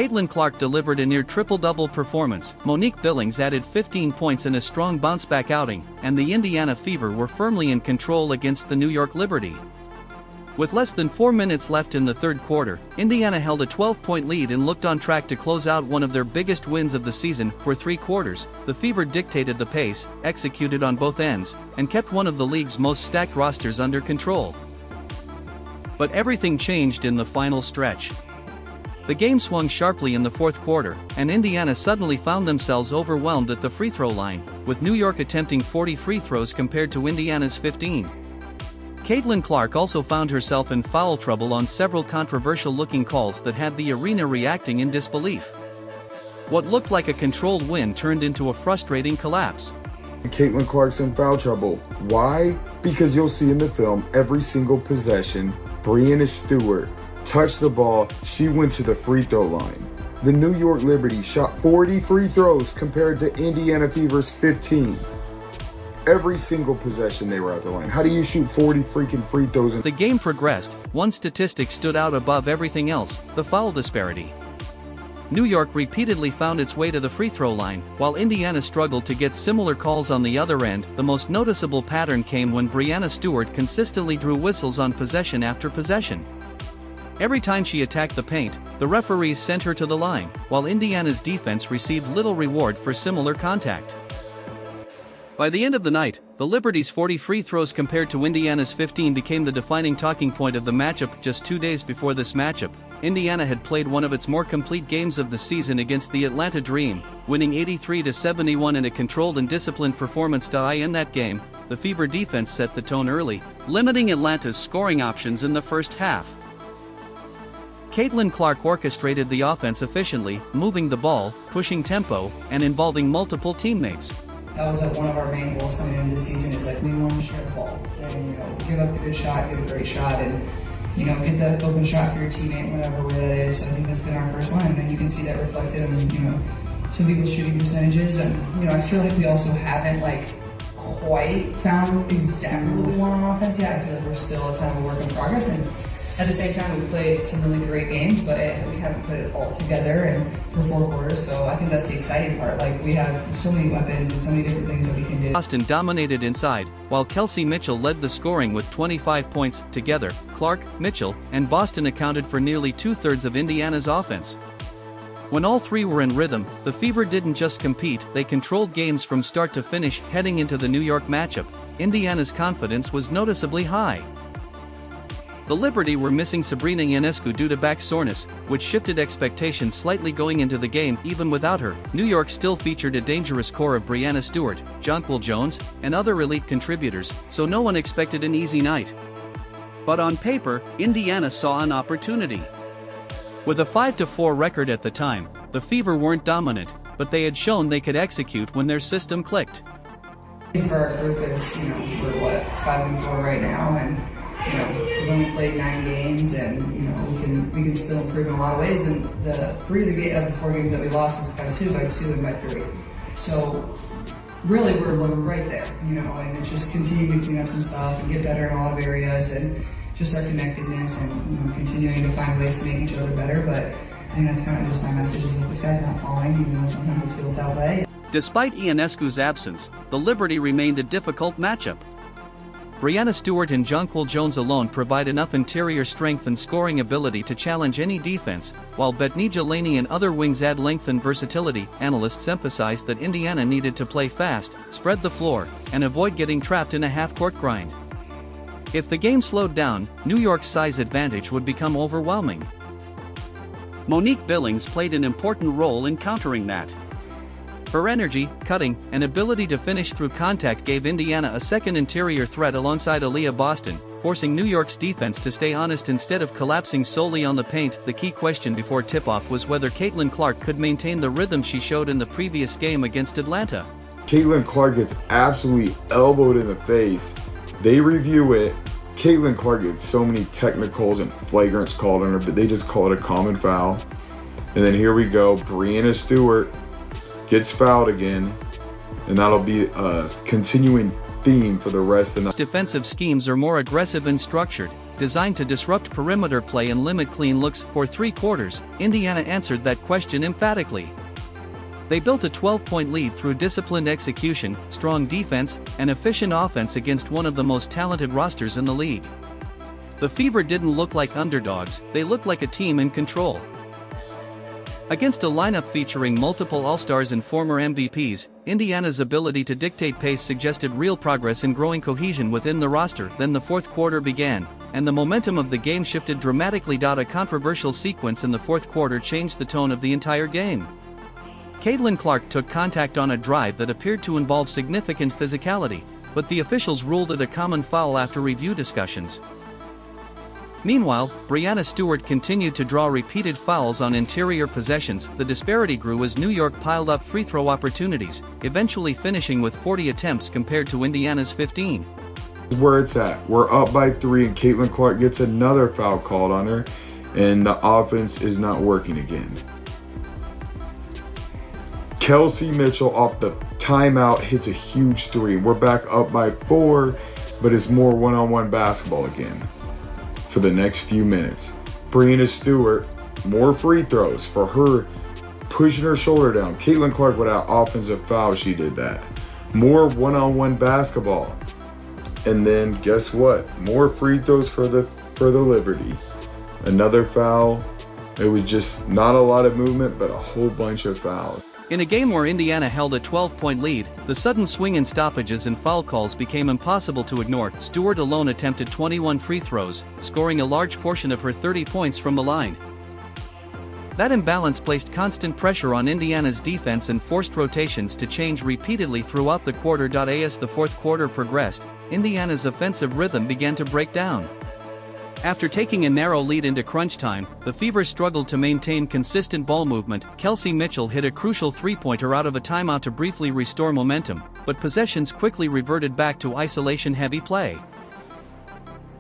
Caitlin Clark delivered a near triple-double performance. Monique Billings added 15 points in a strong bounce-back outing, and the Indiana Fever were firmly in control against the New York Liberty. With less than 4 minutes left in the third quarter, Indiana held a 12-point lead and looked on track to close out one of their biggest wins of the season. For 3 quarters, the Fever dictated the pace, executed on both ends, and kept one of the league's most stacked rosters under control. But everything changed in the final stretch. The game swung sharply in the fourth quarter, and Indiana suddenly found themselves overwhelmed at the free throw line, with New York attempting 40 free throws compared to Indiana's 15. Caitlin Clark also found herself in foul trouble on several controversial-looking calls that had the arena reacting in disbelief. What looked like a controlled win turned into a frustrating collapse. Caitlin Clark's in foul trouble. Why? Because you'll see in the film every single possession, Breanna Stewart touched the ball, she went to the free throw line. The New York Liberty shot 40 free throws compared to Indiana Fever's 15. Every single possession they were at the line. How do you shoot 40 freaking free throws? The game progressed. One statistic stood out above everything else: the foul disparity. New York repeatedly found its way to the free throw line, while Indiana struggled to get similar calls on the other end. The most noticeable pattern came when Breanna Stewart consistently drew whistles on possession after possession. Every time she attacked the paint, the referees sent her to the line, while Indiana's defense received little reward for similar contact. By the end of the night, the Liberty's 40 free throws compared to Indiana's 15 became the defining talking point of the matchup. Just 2 days before this matchup, Indiana had played one of its more complete games of the season against the Atlanta Dream, winning 83-71 in a controlled and disciplined performance. In that game, the Fever defense set the tone early, limiting Atlanta's scoring options in the first half. Caitlin Clark orchestrated the offense efficiently, moving the ball, pushing tempo, and involving multiple teammates. That was one of our main goals coming into the season, is we want to share the ball and give up the good shot, get a great shot, and get the open shot for your teammate, whatever way that is. So I think that's been our first one, and then you can see that reflected in some people's shooting percentages, and I feel like we also haven't quite found exactly what we want on offense yet. I feel like we're still kind of a work in progress, and at the same time, we've played some really great games, but we haven't put it all together and for 4 quarters, so I think that's the exciting part. We have so many weapons and so many different things that we can do. Boston dominated inside, while Kelsey Mitchell led the scoring with 25 points. Together, Clark, Mitchell, and Boston accounted for nearly 2/3 of Indiana's offense. When all three were in rhythm, the Fever didn't just compete, they controlled games from start to finish. Heading into the New York matchup, Indiana's confidence was noticeably high. The Liberty were missing Sabrina Ionescu due to back soreness, which shifted expectations slightly going into the game. Even without her, New York still featured a dangerous core of Breanna Stewart, Jonquil Jones, and other elite contributors, so no one expected an easy night. But on paper, Indiana saw an opportunity. With a 5-4 record at the time, the Fever weren't dominant, but they had shown they could execute when their system clicked. For our group, we're 5-4 right now, and we've only played 9 games, and we can still improve in a lot of ways. And the 3 of the 4 games that we lost is by 2, and by 3. So really, we're right there, and it's just continuing to clean up some stuff and get better in a lot of areas, and just our connectedness, and continuing to find ways to make each other better. But I think that's kind of just my message: is the sky's not falling, even though sometimes it feels that way. Despite Ionescu's absence, the Liberty remained a difficult matchup. Breanna Stewart and Jonquil Jones alone provide enough interior strength and scoring ability to challenge any defense, while Betnijah Laney and other wings add length and versatility. Analysts emphasized that Indiana needed to play fast, spread the floor, and avoid getting trapped in a half-court grind. If the game slowed down, New York's size advantage would become overwhelming. Monique Billings played an important role in countering that. Her energy, cutting, and ability to finish through contact gave Indiana a second interior threat alongside Aaliyah Boston, forcing New York's defense to stay honest instead of collapsing solely on the paint. The key question before tip-off was whether Caitlin Clark could maintain the rhythm she showed in the previous game against Atlanta. Caitlin Clark gets absolutely elbowed in the face. They review it. Caitlin Clark gets so many technicals and flagrants called on her, but they just call it a common foul. And then here we go, Breanna Stewart gets fouled again, and that'll be a continuing theme for the rest of the night. Defensive schemes are more aggressive and structured, designed to disrupt perimeter play and limit clean looks. For 3 quarters, Indiana answered that question emphatically. They built a 12-point lead through disciplined execution, strong defense, and efficient offense against one of the most talented rosters in the league. The Fever didn't look like underdogs, they looked like a team in control. Against a lineup featuring multiple All-Stars and former MVPs, Indiana's ability to dictate pace suggested real progress in growing cohesion within the roster. Then the fourth quarter began, and the momentum of the game shifted dramatically. A controversial sequence in the fourth quarter changed the tone of the entire game. Caitlin Clark took contact on a drive that appeared to involve significant physicality, but the officials ruled it a common foul after review discussions. Meanwhile, Breanna Stewart continued to draw repeated fouls on interior possessions. The disparity grew as New York piled up free throw opportunities, eventually finishing with 40 attempts compared to Indiana's 15. Where it's at. We're up by 3 and Caitlin Clark gets another foul called on her, and the offense is not working again. Kelsey Mitchell off the timeout hits a huge 3. We're back up by 4, but it's more one-on-one basketball again. For the next few minutes, Breanna Stewart, more free throws for her pushing her shoulder down. Caitlin Clark without offensive foul, she did that. More one-on-one basketball. And then guess what? More free throws for the Liberty. Another foul. It was just not a lot of movement, but a whole bunch of fouls. In a game where Indiana held a 12-point lead, the sudden swing in stoppages and foul calls became impossible to ignore. Stewart alone attempted 21 free throws, scoring a large portion of her 30 points from the line. That imbalance placed constant pressure on Indiana's defense and forced rotations to change repeatedly throughout the quarter. As the fourth quarter progressed, Indiana's offensive rhythm began to break down. After taking a narrow lead into crunch time, the Fever struggled to maintain consistent ball movement. Kelsey Mitchell hit a crucial three-pointer out of a timeout to briefly restore momentum, but possessions quickly reverted back to isolation-heavy play.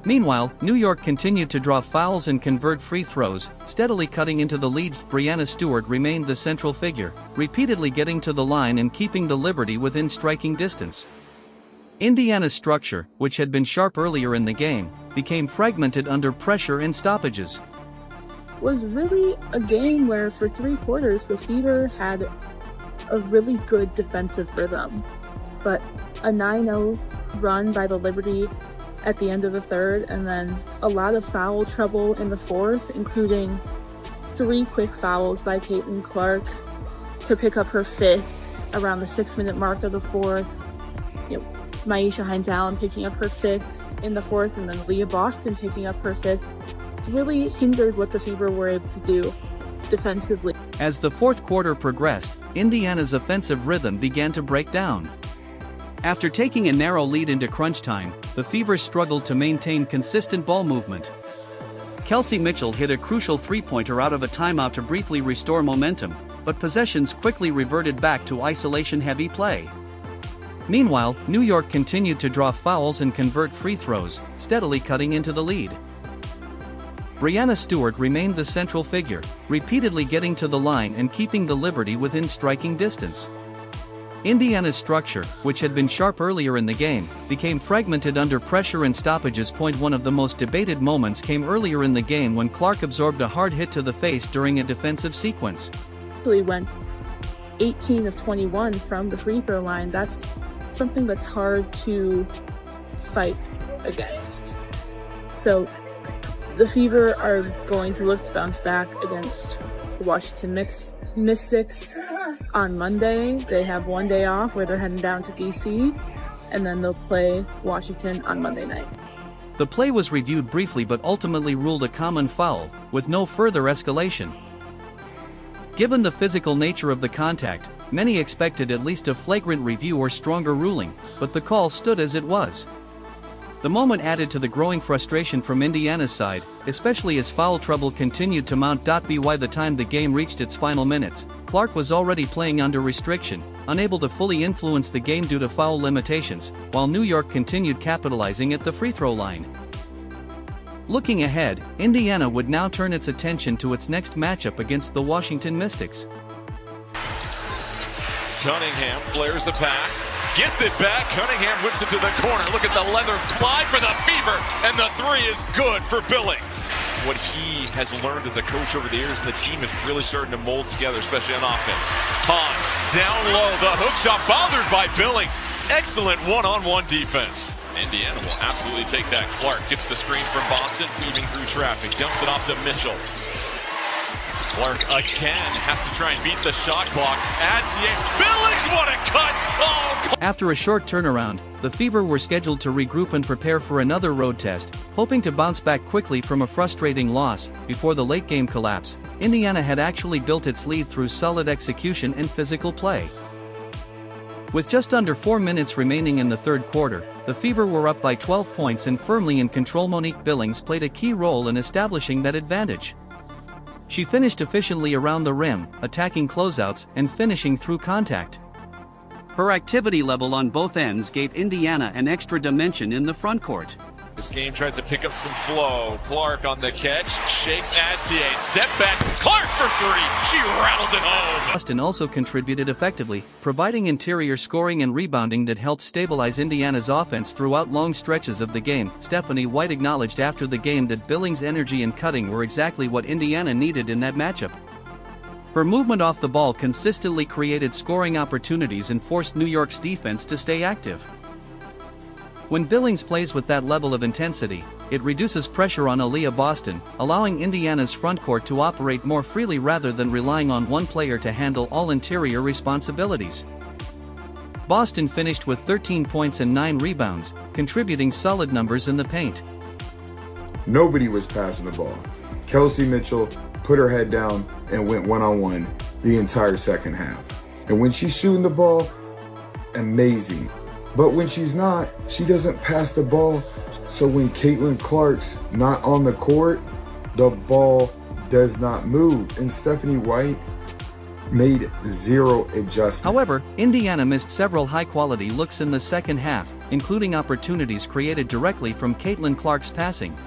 Meanwhile, New York continued to draw fouls and convert free throws, steadily cutting into the lead. Breanna Stewart remained the central figure, repeatedly getting to the line and keeping the Liberty within striking distance. Indiana's structure, which had been sharp earlier in the game, became fragmented under pressure and stoppages. Was really a game where for 3 quarters the Fever had a really good defensive rhythm, but a 9-0 run by the Liberty at the end of the third, and then a lot of foul trouble in the fourth, including 3 quick fouls by Caitlin Clark to pick up her 5th around the 6-minute mark of the fourth. Maisha Hines-Allen picking up her 5th in the fourth, and then Leah Boston picking up her 5th, really hindered what the Fever were able to do defensively. As the fourth quarter progressed, Indiana's offensive rhythm began to break down. After taking a narrow lead into crunch time, the Fever struggled to maintain consistent ball movement. Kelsey Mitchell hit a crucial three-pointer out of a timeout to briefly restore momentum, but possessions quickly reverted back to isolation-heavy play. Meanwhile, New York continued to draw fouls and convert free throws, steadily cutting into the lead. Breanna Stewart remained the central figure, repeatedly getting to the line and keeping the Liberty within striking distance. Indiana's structure, which had been sharp earlier in the game, became fragmented under pressure and stoppages. One of the most debated moments came earlier in the game when Clark absorbed a hard hit to the face during a defensive sequence. He went 18 of 21 from the free throw line. That's something that's hard to fight against. So the Fever are going to look to bounce back against the Washington Mystics on Monday. They have one day off where they're heading down to DC, and then they'll play Washington on Monday night. The play was reviewed briefly but ultimately ruled a common foul, with no further escalation. Given the physical nature of the contact, many expected at least a flagrant review or stronger ruling, but the call stood as it was. The moment added to the growing frustration from Indiana's side, especially as foul trouble continued to mount. By the time the game reached its final minutes, Clark was already playing under restriction, unable to fully influence the game due to foul limitations, while New York continued capitalizing at the free throw line. Looking ahead, Indiana would now turn its attention to its next matchup against the Washington Mystics. Cunningham flares the pass. Gets it back. Cunningham whips it to the corner. Look at the leather fly for the Fever. And the three is good for Billings. What he has learned as a coach over the years, and the team is really starting to mold together, especially on offense. Hahn down low. The hook shot bothered by Billings. Excellent one-on-one defense. Indiana will absolutely take that. Clark gets the screen from Boston, weaving through traffic. Dumps it off to Mitchell. Clark again has to try and beat the shot clock. Billings, what a cut! Oh! After a short turnaround, the Fever were scheduled to regroup and prepare for another road test, hoping to bounce back quickly from a frustrating loss. Before the late-game collapse, Indiana had actually built its lead through solid execution and physical play. With just under 4 minutes remaining in the third quarter, the Fever were up by 12 points and firmly in control. Monique Billings played a key role in establishing that advantage. She finished efficiently around the rim, attacking closeouts and finishing through contact. Her activity level on both ends gave Indiana an extra dimension in the front court. This game tries to pick up some flow. Clark on the catch, shakes Astier, step back, Clark for three, she rattles it home. Boston also contributed effectively, providing interior scoring and rebounding that helped stabilize Indiana's offense throughout long stretches of the game. Stephanie White acknowledged after the game that Billings' energy and cutting were exactly what Indiana needed in that matchup. Her movement off the ball consistently created scoring opportunities and forced New York's defense to stay active. When Billings plays with that level of intensity, it reduces pressure on Aaliyah Boston, allowing Indiana's frontcourt to operate more freely rather than relying on one player to handle all interior responsibilities. Boston finished with 13 points and 9 rebounds, contributing solid numbers in the paint. Nobody was passing the ball. Kelsey Mitchell put her head down and went one-on-one the entire second half. And when she's shooting the ball, amazing. But when she's not, she doesn't pass the ball. So when Caitlin Clark's not on the court, the ball does not move. And Stephanie White made 0 adjustments. However, Indiana missed several high-quality looks in the second half, including opportunities created directly from Caitlin Clark's passing.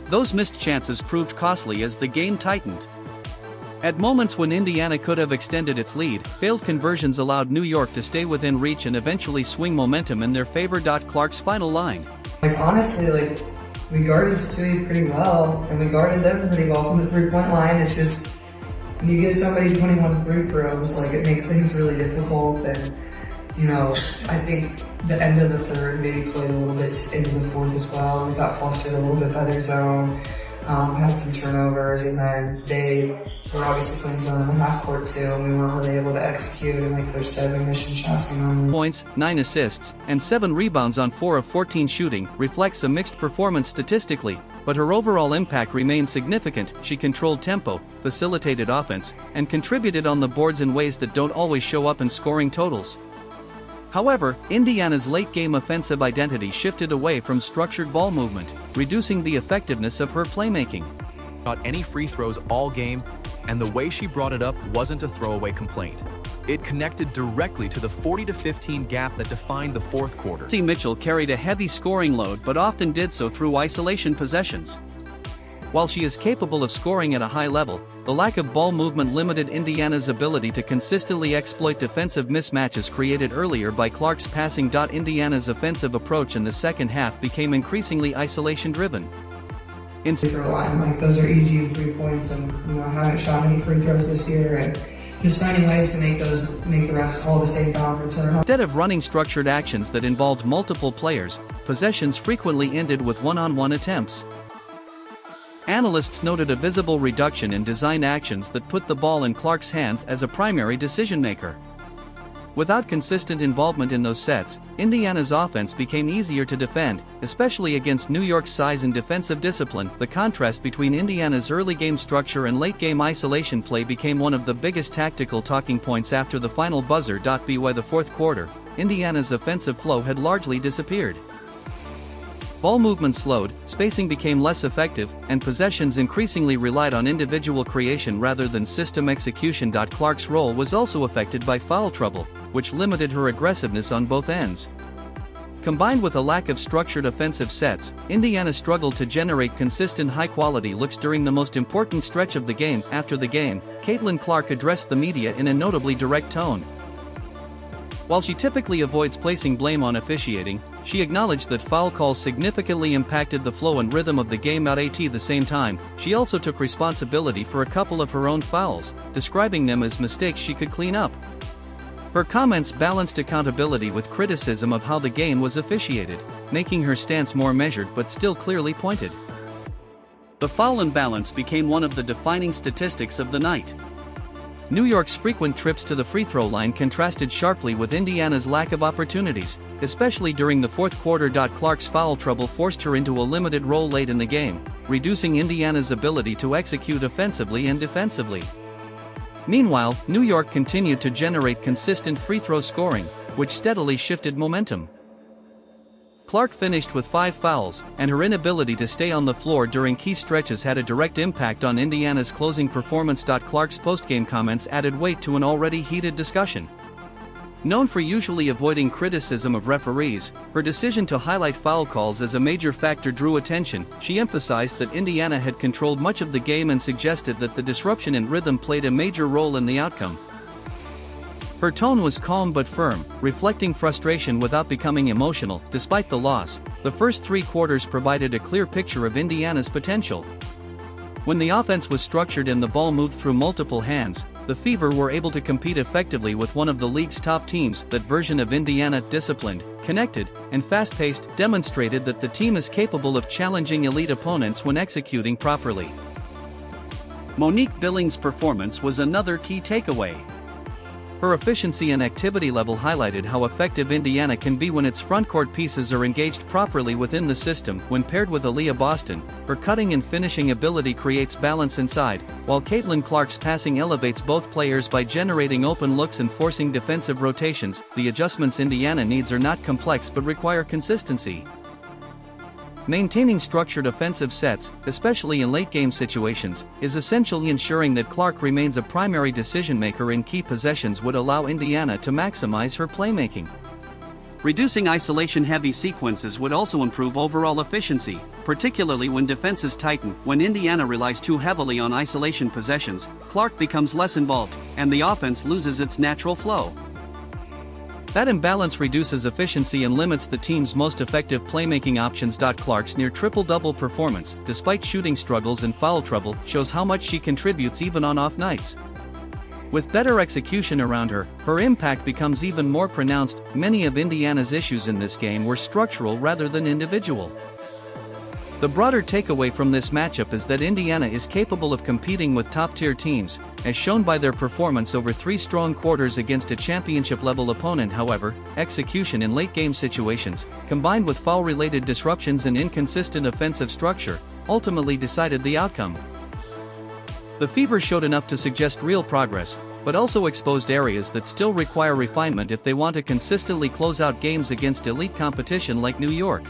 Those missed chances proved costly as the game tightened. At moments when Indiana could have extended its lead, failed conversions allowed New York to stay within reach and eventually swing momentum in their favor. Clark's final line. Honestly, we guarded Stewie pretty well, and we guarded them pretty well from the three-point line. It's just, when you give somebody 21 free throws, it makes things really difficult. And, I think the end of the third maybe played a little bit into the fourth as well. We got flustered a little bit by their zone, had some turnovers, and then they were obviously playing zone in the half court too, and we weren't really able to execute. And like Coach said, we missed some shots we normally. Points, 9 assists, and 7 rebounds on 4 of 14 shooting reflects a mixed performance statistically, but her overall impact remained significant. She controlled tempo, facilitated offense, and contributed on the boards in ways that don't always show up in scoring totals. However, Indiana's late-game offensive identity shifted away from structured ball movement, reducing the effectiveness of her playmaking. Not any free throws all game, and the way she brought it up wasn't a throwaway complaint. It connected directly to the 40-15 gap that defined the fourth quarter. Kelsey Mitchell carried a heavy scoring load but often did so through isolation possessions. While she is capable of scoring at a high level, the lack of ball movement limited Indiana's ability to consistently exploit defensive mismatches created earlier by Clark's passing. Indiana's offensive approach in the second half became increasingly isolation-driven. Those are easy 3 points, and I haven't shot any free throws this year, and just finding ways to make the refs call the same foul for turn. Instead of running structured actions that involved multiple players, possessions frequently ended with one-on-one attempts. Analysts noted a visible reduction in design actions that put the ball in Clark's hands as a primary decision-maker. Without consistent involvement in those sets, Indiana's offense became easier to defend, especially against New York's size and defensive discipline. The contrast between Indiana's early game structure and late game isolation play became one of the biggest tactical talking points after the final buzzer. By the fourth quarter, Indiana's offensive flow had largely disappeared. Ball movement slowed, spacing became less effective, and possessions increasingly relied on individual creation rather than system execution. Clark's role was also affected by foul trouble, which limited her aggressiveness on both ends. Combined with a lack of structured offensive sets, Indiana struggled to generate consistent high-quality looks during the most important stretch of the game. After the game, Caitlin Clark addressed the media in a notably direct tone. While she typically avoids placing blame on officiating, she acknowledged that foul calls significantly impacted the flow and rhythm of the game. At the same time, she also took responsibility for a couple of her own fouls, describing them as mistakes she could clean up. Her comments balanced accountability with criticism of how the game was officiated, making her stance more measured but still clearly pointed. The foul imbalance became one of the defining statistics of the night. New York's frequent trips to the free throw line contrasted sharply with Indiana's lack of opportunities, especially during the fourth quarter. Clark's foul trouble forced her into a limited role late in the game, reducing Indiana's ability to execute offensively and defensively. Meanwhile, New York continued to generate consistent free throw scoring, which steadily shifted momentum. Clark finished with 5 fouls, and her inability to stay on the floor during key stretches had a direct impact on Indiana's closing performance. Clark's postgame comments added weight to an already heated discussion. Known for usually avoiding criticism of referees, her decision to highlight foul calls as a major factor drew attention. She emphasized that Indiana had controlled much of the game and suggested that the disruption in rhythm played a major role in the outcome. Her tone was calm but firm, reflecting frustration without becoming emotional. Despite the loss, the first 3 quarters provided a clear picture of Indiana's potential. When the offense was structured and the ball moved through multiple hands, the Fever were able to compete effectively with one of the league's top teams. That version of Indiana, disciplined, connected, and fast-paced, demonstrated that the team is capable of challenging elite opponents when executing properly. Monique Billings' performance was another key takeaway. Her efficiency and activity level highlighted how effective Indiana can be when its frontcourt pieces are engaged properly within the system. When paired with Aaliyah Boston, her cutting and finishing ability creates balance inside, while Caitlin Clark's passing elevates both players by generating open looks and forcing defensive rotations. The adjustments Indiana needs are not complex but require consistency. Maintaining structured offensive sets, especially in late-game situations, is essential. Ensuring that Clark remains a primary decision-maker in key possessions would allow Indiana to maximize her playmaking. Reducing isolation-heavy sequences would also improve overall efficiency, particularly when defenses tighten. When Indiana relies too heavily on isolation possessions, Clark becomes less involved, and the offense loses its natural flow. That imbalance reduces efficiency and limits the team's most effective playmaking options. Clark's near triple-double performance, despite shooting struggles and foul trouble, shows how much she contributes even on off nights. With better execution around her, her impact becomes even more pronounced. Many of Indiana's issues in this game were structural rather than individual. The broader takeaway from this matchup is that Indiana is capable of competing with top-tier teams, as shown by their performance over 3 strong quarters against a championship-level opponent. However, execution in late-game situations, combined with foul-related disruptions and inconsistent offensive structure, ultimately decided the outcome. The Fever showed enough to suggest real progress, but also exposed areas that still require refinement if they want to consistently close out games against elite competition like New York.